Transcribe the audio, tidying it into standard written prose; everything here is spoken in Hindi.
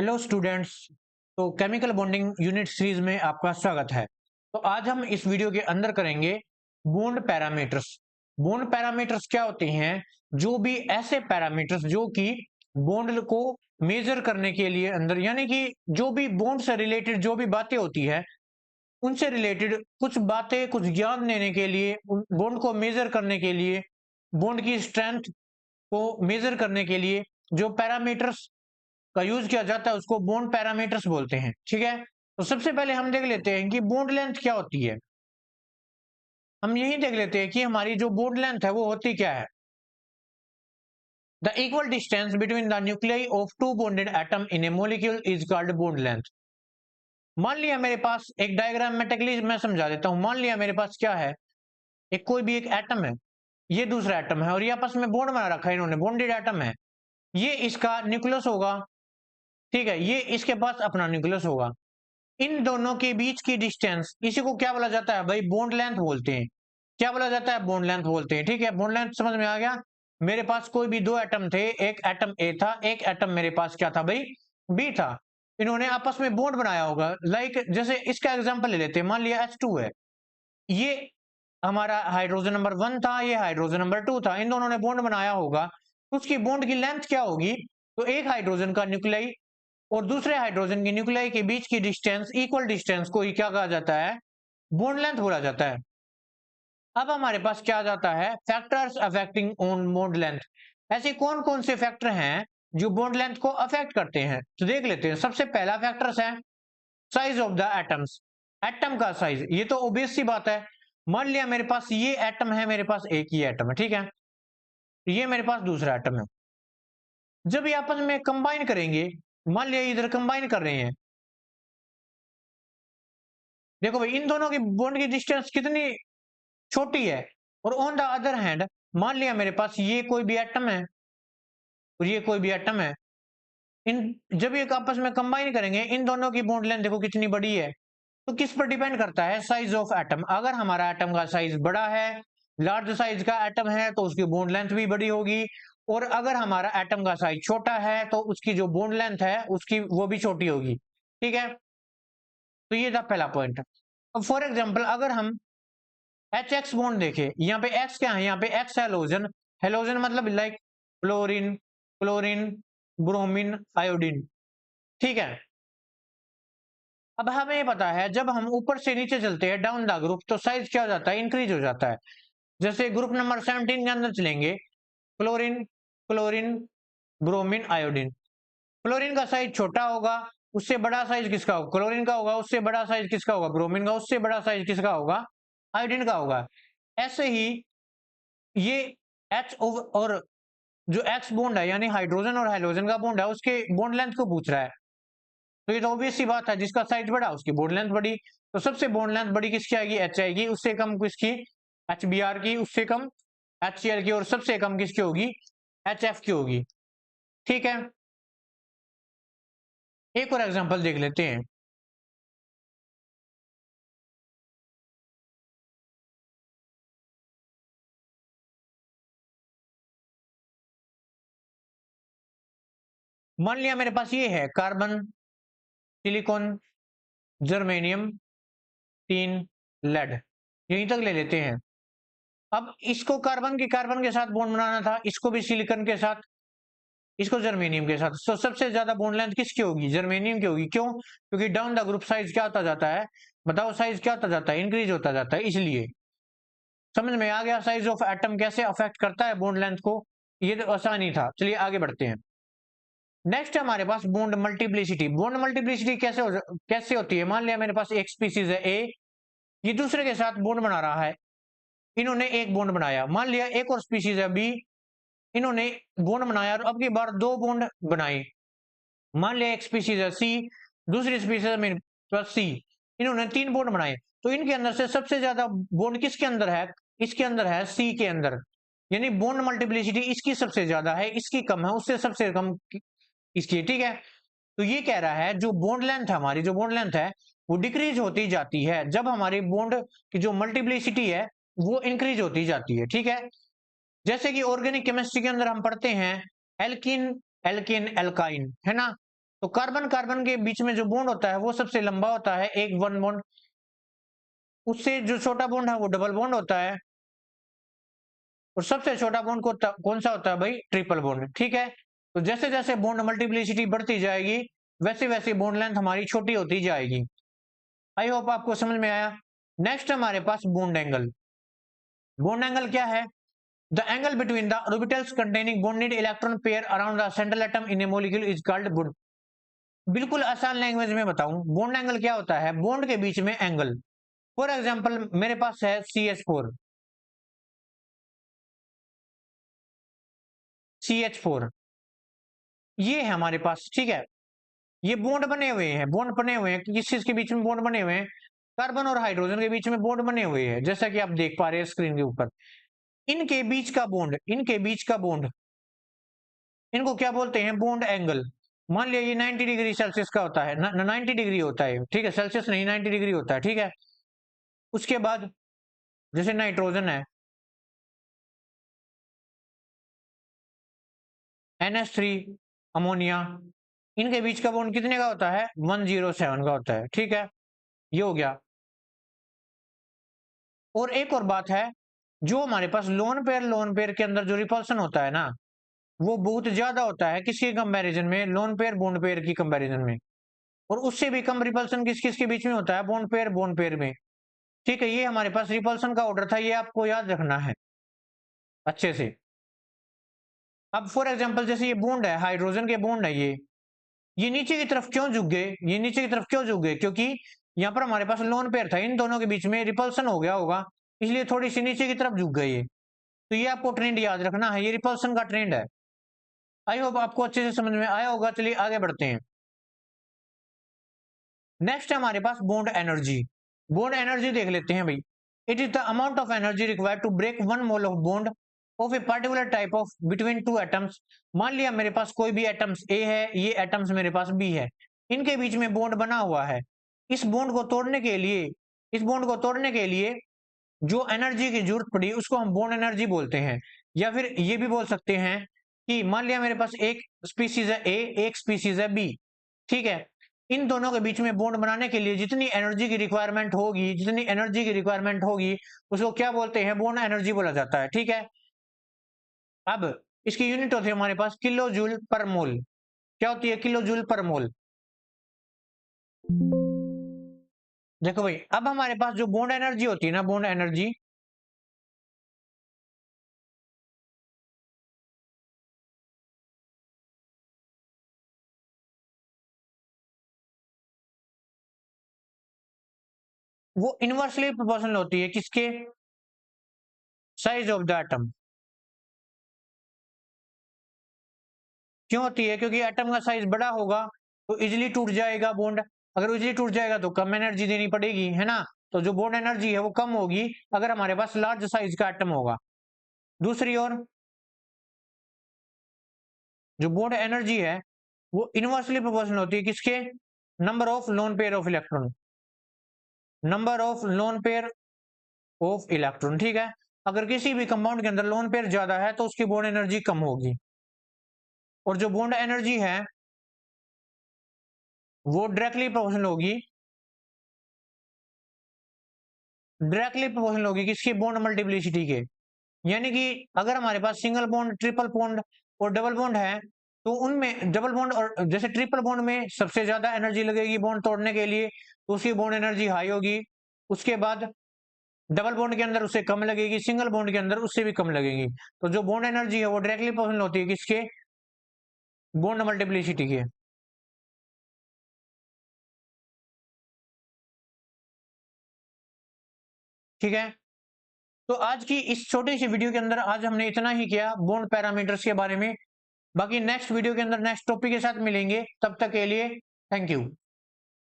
Hello students. तो केमिकल बॉन्डिंग यूनिट सीरीज में आपका स्वागत है। तो आज हम इस वीडियो के अंदर करेंगे बॉन्ड पैरामीटर्स। बॉन्ड पैरामीटर्स क्या होते हैं? जो भी ऐसे पैरामीटर्स जो कि बॉन्ड को मेजर करने के लिए अंदर, यानी कि जो भी बॉन्ड से रिलेटेड जो भी बातें होती है उनसे रिलेटेड कुछ बातें, कुछ ज्ञान देने के लिए, बॉन्ड को मेजर करने के लिए, बॉन्ड की स्ट्रेंथ को मेजर करने के लिए जो पैरामीटर्स का यूज किया जाता है उसको बॉन्ड पैरामीटर्स बोलते हैं। ठीक है, तो सबसे पहले हम देख लेते हैं कि बॉन्ड लेंथ क्या होती है। हम यही देख लेते हैं कि हमारी जो बॉन्ड लेंथ है वो होती क्या है। The equal distance between the nuclei of two bonded atom in a molecule is called bond length. मान लिया मेरे पास एक डायग्रामेटिकली मैं समझा देता हूं। मान लिया मेरे पास क्या है, एक कोई भी एक एटम है, ये दूसरा एटम है और ये आपस में बॉन्ड बना रखा है, इन्होंने बॉन्डेड एटम है। ये इसका न्यूक्लियस होगा, ठीक है, ये इसके पास अपना न्यूक्लियस होगा। इन दोनों के बीच की डिस्टेंस, इसी को क्या बोला जाता है भाई? बॉन्ड लेंथ बोलते हैं। क्या बोला जाता है? बॉन्ड लेंथ बोलते हैं। ठीक है, बॉन्ड लेंथ समझ में आ गया। मेरे पास कोई भी दो एटम थे, एक एटम ए था, एक एटम मेरे पास क्या था भाई? बी था। इन्होंने आपस में बॉन्ड बनाया होगा। लाइक जैसे इसका एग्जांपल ले लेते हैं, मान लिया H2 है, ये हमारा हाइड्रोजन नंबर 1 था, ये हाइड्रोजन नंबर 2 था, इन दोनों ने बॉन्ड बनाया होगा। तो उसकी बॉन्ड की लेंथ क्या होगी? तो एक हाइड्रोजन का न्यूक्लियाई और दूसरे हाइड्रोजन की न्यूक्लियाई के बीच की डिस्टेंस, इक्वल डिस्टेंस को ही क्या कहा जाता है? बॉन्ड लेंथ बोला जाता है। अब हमारे पास क्या जाता है? Factors affecting on bond length. ऐसे कौन कौन से फैक्टर हैं जो बॉन्ड लेंथ को अफेक्ट करते हैं? तो देख लेते हैं। सबसे पहला फैक्टर्स है size of the atoms. Atom का साइज, ये तो ओबियस सी बात है। मान लिया मेरे पास ये एटम है, मेरे पास एक ही एटम है, ठीक है, ये मेरे पास दूसरा एटम है। जब ये आपस में कंबाइन करेंगे, मान लिया इधर कंबाइन कर रहे हैं, देखो भाई इन दोनों की बॉन्ड की डिस्टेंस कितनी छोटी है। और ऑन द अदर हैंड, मान लिया मेरे पास ये कोई भी एटम है और ये कोई भी एटम है, इन जब ये आपस में कंबाइन करेंगे, इन दोनों की बॉन्ड लेंथ देखो कितनी बड़ी है। तो किस पर डिपेंड करता है? Size of atom. अगर हमारा एटम का साइज बड़ा है, लार्ज साइज का एटम है, तो उसकी बॉन्ड लेंथ भी बड़ी होगी। और अगर हमारा एटम का साइज छोटा है तो उसकी जो बॉन्ड लेंथ है उसकी वो भी छोटी होगी। ठीक है, तो ये था पहला पॉइंट। अब फॉर एग्जाम्पल अगर हम एच एक्स बॉन्ड देखे, यहाँ पे एक्स क्या है? यहाँ पे एक्स हेलोजन। हेलोजन मतलब like chlorine, chlorine, bromine, iodine. ठीक है, अब हमें पता है जब हम ऊपर से नीचे चलते हैं डाउन द ग्रुप, तो साइज क्या हो जाता है? इंक्रीज हो जाता है। जैसे ग्रुप नंबर 17 के अंदर चलेंगे, chlorine, chlorine, bromine, iodine. Chlorine का साइज छोटा होगा, उससे बड़ा साइज किसका होगा? क्लोरीन का होगा। उससे बड़ा साइज किसका होगा? ब्रोमीन का। उससे बड़ा साइज किसका होगा? आयोडीन का होगा। ऐसे ही ये एच और जो एक्स बॉन्ड है, यानी हाइड्रोजन और हाइड्रोजन का बॉन्ड है, उसके बॉन्ड लेंथ को पूछ रहा है। तो ये तो ऑब्वियस सी बात है, जिसका साइज बड़ा उसकी बॉन्ड लेंथ बड़ी। तो सबसे बॉन्ड लेंथ बड़ी किसकी आएगी? एच आएगी। उससे कम किसकी? एच बी आर की। उससे कम एच सी एल की। और सबसे कम किसकी होगी? एच एफ की होगी। ठीक है, एक और एग्जांपल देख लेते हैं। मान लिया मेरे पास ये है carbon, silicon, germanium, tin, lead, यहीं तक ले लेते हैं। अब इसको कार्बन के साथ बॉन्ड बनाना था, इसको भी सिलिकॉन के साथ, इसको जर्मेनियम के साथ। तो सबसे ज्यादा बॉन्ड लेंथ किसकी होगी? जर्मेनियम की होगी। क्यों? क्योंकि डाउन द ग्रुप साइज क्या होता जाता है? बताओ, साइज क्या होता जाता है? इंक्रीज होता जाता है। इसलिए समझ में आ गया साइज ऑफ एटम कैसे अफेक्ट करता है बॉन्ड लेंथ को। ये तो आसान ही था। चलिए आगे बढ़ते हैं। नेक्स्ट हमारे पास बॉन्ड मल्टीप्लिसिटी। बॉन्ड मल्टीप्लिसिटी कैसे होती है? मान लिया मेरे पास एक स्पीसीज है ए, ये दूसरे के साथ बॉन्ड बना रहा है, इन्होंने एक बॉन्ड बनाया। मान लिया एक और स्पीसीज है बी, इन्होंने बॉन्ड बनाया और अब की बार दो बॉन्ड बनाए। मान लिया एक स्पीसीज है सी, दूसरी स्पीसीज में प्लस सी, इन्होंने तीन बॉन्ड बनाए। तो इनके अंदर से सबसे ज्यादा बॉन्ड किसके अंदर है? इसके अंदर है, सी के अंदर। यानी बॉन्ड मल्टीप्लिसिटी इसकी सबसे ज्यादा है, इसकी कम है, उससे सबसे कम इसकी। ठीक है, तो ये कह रहा है जो बॉन्ड लेंथ है, हमारी जो बॉन्ड लेंथ है वो डिक्रीज होती जाती है जब हमारी बॉन्ड की जो मल्टीप्लिसिटी है वो इंक्रीज होती जाती है। ठीक है, जैसे कि ऑर्गेनिक केमिस्ट्री के अंदर हम पढ़ते हैं एल्किन, एल्किन, एल्काइन, है ना। तो कार्बन कार्बन के बीच में जो बॉन्ड होता है वो सबसे लंबा होता है, एक वन बॉन्ड। उससे जो छोटा बॉन्ड है वो डबल बॉन्ड होता है, और सबसे छोटा बॉन्ड कौन सा होता है भाई? Triple bond. ठीक है, तो जैसे जैसे बॉन्ड मल्टीप्लिसिटी बढ़ती जाएगी वैसे वैसे बॉन्ड लेंथ हमारी छोटी होती जाएगी। आई होप आपको समझ में आया। नेक्स्ट हमारे पास बॉन्ड एंगल। बॉन्ड एंगल क्या है? The angle between the orbitals containing bonded electron pair around the central atom in a molecule is called bond. बिल्कुल आसान लैंग्वेज में बताऊं, बॉन्ड एंगल क्या होता है? बॉन्ड के बीच में एंगल। फॉर एग्जाम्पल मेरे पास है CH4, CH4 ये है हमारे पास। ठीक है, ये बॉन्ड बने हुए हैं, बॉन्ड बने हुए हैं, किस चीज के बीच में बॉन्ड बने हुए हैं? कार्बन और हाइड्रोजन के बीच में बॉन्ड बने हुए हैं, जैसा कि आप देख पा रहे हैं स्क्रीन के ऊपर। इनके बीच का बॉन्ड, इनके बीच का बॉन्ड, इनको क्या बोलते हैं? Bond angle. मान लिया ये 90 डिग्री सेल्सियस का होता है, 90 डिग्री होता है, ठीक है, सेल्सियस नहीं 90 डिग्री होता है। ठीक है, उसके बाद जैसे नाइट्रोजन है, NH3, अमोनिया, इनके बीच का बॉन्ड कितने का होता है? 107 का होता है। ठीक है, ये हो गया। और एक और बात है, जो हमारे पास लोन पेयर के अंदर जो रिपल्सन होता है ना, वो बहुत ज्यादा होता है किसके कंपैरिजन में? लोन पेयर बॉन्ड पेयर की कंपैरिजन में। और उससे भी कम रिपल्सन किस किस के बीच में होता है? बॉन्ड पेयर में। ठीक है, ये हमारे पास रिपल्सन का ऑर्डर था, ये आपको याद रखना है अच्छे से। अब फॉर एग्जांपल जैसे ये बॉन्ड है, हाइड्रोजन के बॉन्ड है, ये नीचे की तरफ क्यों झुक गए? ये नीचे की तरफ क्यों झुक गए? क्योंकि यहाँ पर हमारे पास लोन पेयर था, इन दोनों के बीच में रिपल्सन हो गया होगा, इसलिए थोड़ी सी नीचे की तरफ झुक गई है। तो ये आपको ट्रेंड याद रखना है, ये रिपल्सन का ट्रेंड है। आई होप आपको अच्छे से समझ में आया होगा। चलिए आगे बढ़ते हैं। नेक्स्ट है हमारे पास बॉन्ड एनर्जी। बॉन्ड एनर्जी देख लेते हैं भाई। It is the amount of energy required to break one mole of bond of a particular type of between two atoms. मान लिया मेरे पास कोई भी एटम्स ए है, ये एटम्स मेरे पास बी है, इनके बीच में बॉन्ड बना हुआ है। इस बॉन्ड को तोड़ने के लिए, इस बॉन्ड को तोड़ने के लिए जो एनर्जी की जरूरत पड़ी उसको हम बॉन्ड एनर्जी बोलते हैं। या फिर ये भी बोल सकते हैं कि मान लिया मेरे पास एक स्पीसीज है ए, एक स्पीसीज है बी। ठीक है, इन दोनों के बीच में बॉन्ड बनाने के लिए जितनी एनर्जी की रिक्वायरमेंट होगी, जितनी एनर्जी की रिक्वायरमेंट होगी उसको क्या बोलते हैं? बॉन्ड एनर्जी बोला जाता है। ठीक है, अब इसकी यूनिट होती है हमारे पास किलो जूल पर मोल। क्या होती है? किलो जूल पर मोल। देखो भाई, अब हमारे पास जो बॉन्ड एनर्जी होती है ना, बॉन्ड एनर्जी, वो इनवर्सली प्रोपोर्शनल होती है किसके? Size of the atom. क्यों होती है? क्योंकि एटम का साइज बड़ा होगा तो इजिली टूट जाएगा बॉन्ड। अगर इजिली टूट जाएगा तो कम एनर्जी देनी पड़ेगी, है ना? तो जो बॉन्ड एनर्जी है वो कम होगी अगर हमारे पास लार्ज साइज का एटम होगा। दूसरी ओर जो बॉन्ड एनर्जी है वो इनवर्सली प्रोपोर्शनल होती है किसके? Number of lone pair of electron. Number of lone pair of electron. ठीक है, अगर किसी भी कंपाउंड के अंदर लोन पेयर ज्यादा है तो उसकी बॉन्ड एनर्जी कम होगी, और जो बॉन्ड एनर्जी है वो डायरेक्टली प्रोपोर्शनल होगी किसकी? बॉन्ड मल्टीप्लिसिटी के। यानी कि अगर हमारे पास सिंगल बॉन्ड, ट्रिपल बॉन्ड और डबल बॉन्ड है, तो उनमें डबल बॉन्ड और जैसे ट्रिपल बॉन्ड में सबसे ज्यादा एनर्जी लगेगी बॉन्ड तोड़ने के लिए, तो उसकी बॉन्ड एनर्जी हाई होगी। उसके बाद डबल बॉन्ड के अंदर उससे कम लगेगी, सिंगल बॉन्ड के अंदर उससे भी कम लगेगी। तो जो बॉन्ड एनर्जी है वो डायरेक्टली प्रोपोर्शनल होती है किसके? बॉन्ड मल्टीप्लिसिटी के। ठीक है, तो आज की इस छोटी सी वीडियो के अंदर आज हमने इतना ही किया बॉन्ड पैरामीटर्स के बारे में। बाकी नेक्स्ट वीडियो के अंदर नेक्स्ट टॉपिक के साथ मिलेंगे, तब तक के लिए थैंक यू।